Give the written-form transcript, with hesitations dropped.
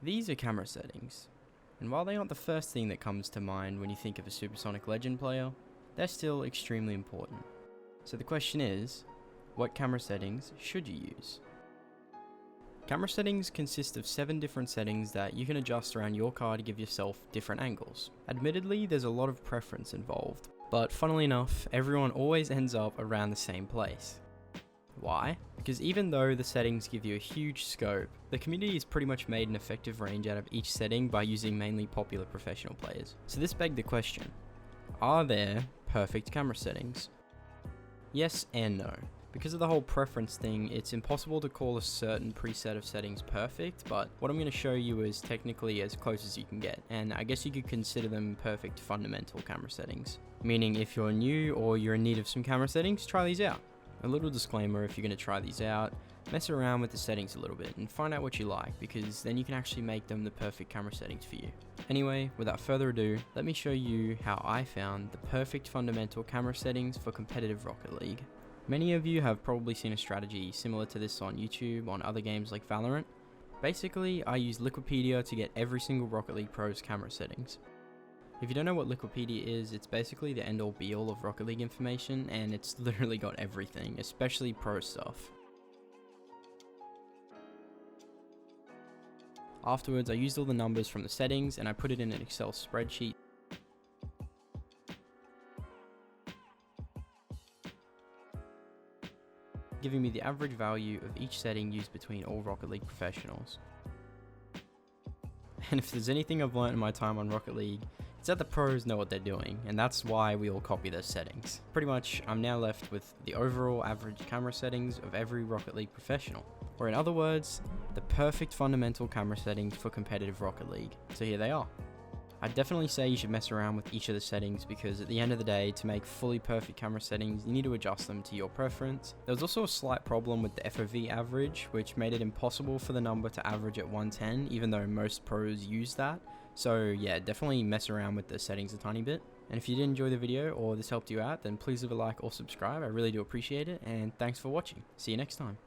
These are camera settings, and while they aren't the first thing that comes to mind when you think of a Supersonic Legend player, they're still extremely important. So the question is, what camera settings should you use? Camera settings consist of 7 different settings that you can adjust around your car to give yourself different angles. Admittedly, there's a lot of preference involved, but funnily enough, everyone always ends up around the same place. Why? Because even though the settings give you a huge scope, the community has pretty much made an effective range out of each setting by using mainly popular professional players. So this begs the question, are there perfect camera settings? Yes and no. Because of the whole preference thing, it's impossible to call a certain preset of settings perfect, but what I'm going to show you is technically as close as you can get, and I guess you could consider them perfect fundamental camera settings. Meaning if you're new or you're in need of some camera settings, try these out. A little disclaimer, if you're going to try these out, mess around with the settings a little bit and find out what you like, because then you can actually make them the perfect camera settings for you. Anyway, without further ado, let me show you how I found the perfect fundamental camera settings for competitive Rocket League. Many of you have probably seen a strategy similar to this on YouTube on other games like Valorant. Basically, I use Liquipedia to get every single Rocket League Pro's camera settings. If you don't know what Liquipedia is, it's basically the end-all be-all of Rocket League information, and it's literally got everything, especially pro stuff. Afterwards, I used all the numbers from the settings and I put it in an Excel spreadsheet, giving me the average value of each setting used between all Rocket League professionals. And if there's anything I've learned in my time on Rocket League, it's that the pros know what they're doing, and that's why we all copy those settings. Pretty much, I'm now left with the overall average camera settings of every Rocket League professional. Or in other words, the perfect fundamental camera settings for competitive Rocket League. So here they are. I'd definitely say you should mess around with each of the settings because at the end of the day, to make fully perfect camera settings, you need to adjust them to your preference. There was also a slight problem with the FOV average, which made it impossible for the number to average at 110, even though most pros use that. So yeah, definitely mess around with the settings a tiny bit. And if you did enjoy the video or this helped you out, then please leave a like or subscribe. I really do appreciate it, and thanks for watching. See you next time.